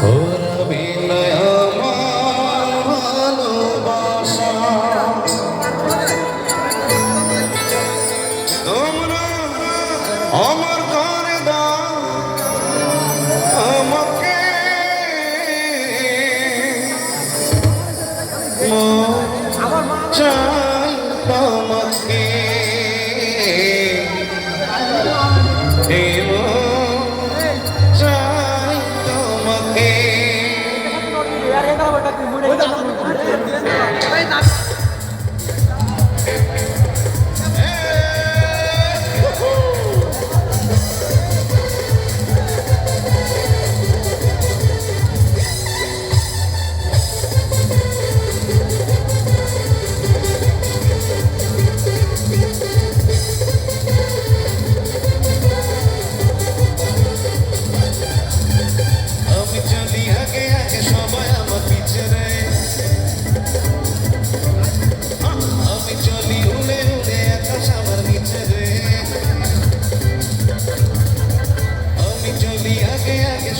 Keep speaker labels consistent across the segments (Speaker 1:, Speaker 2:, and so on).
Speaker 1: ওরা বিনয় আমার ভালোবাসা তোমরা আমার করে দাও আমাকে চাই তোমাকে চাই তোমাকে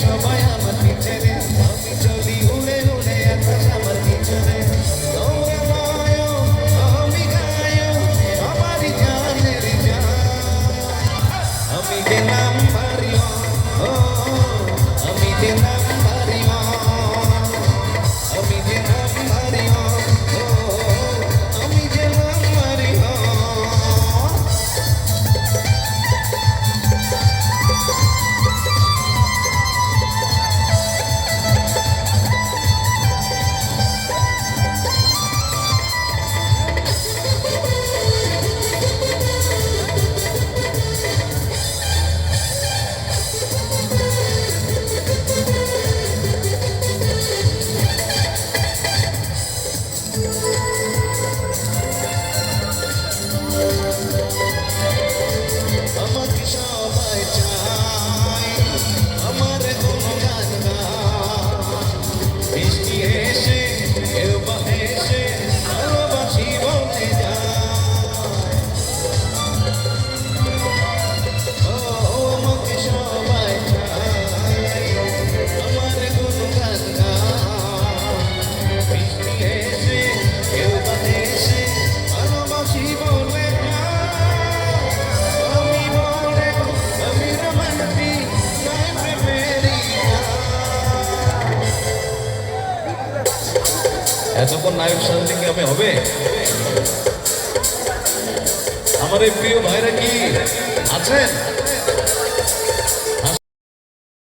Speaker 1: সবাই আমার পিছে রে আমি চলি উড়ে উড়ে আকাশ আমার পিছে রে তোমরা গায়ো আমি গায়ো আমারই জানের জান আমি গেলাম বাড়িও ও আমি গেলাম বাড়িও আমি গেলাম বাড়িও ও আমি গেলাম বাড়িও আমাকে সবাই চায় আমার কোনো গান বৃষ্টি এসে কেউ বা এসে ভালোবাসি বলে যায় ও আমাকে সবাই চায় আমার কোনো গান বৃষ্টি এসে কেউ বা এসে ভালোবাসি বলে এতক্ষণ নায়ক শান্তি কি আমি হবে? আমার এই প্রিয় ভাইরা কি আছেন?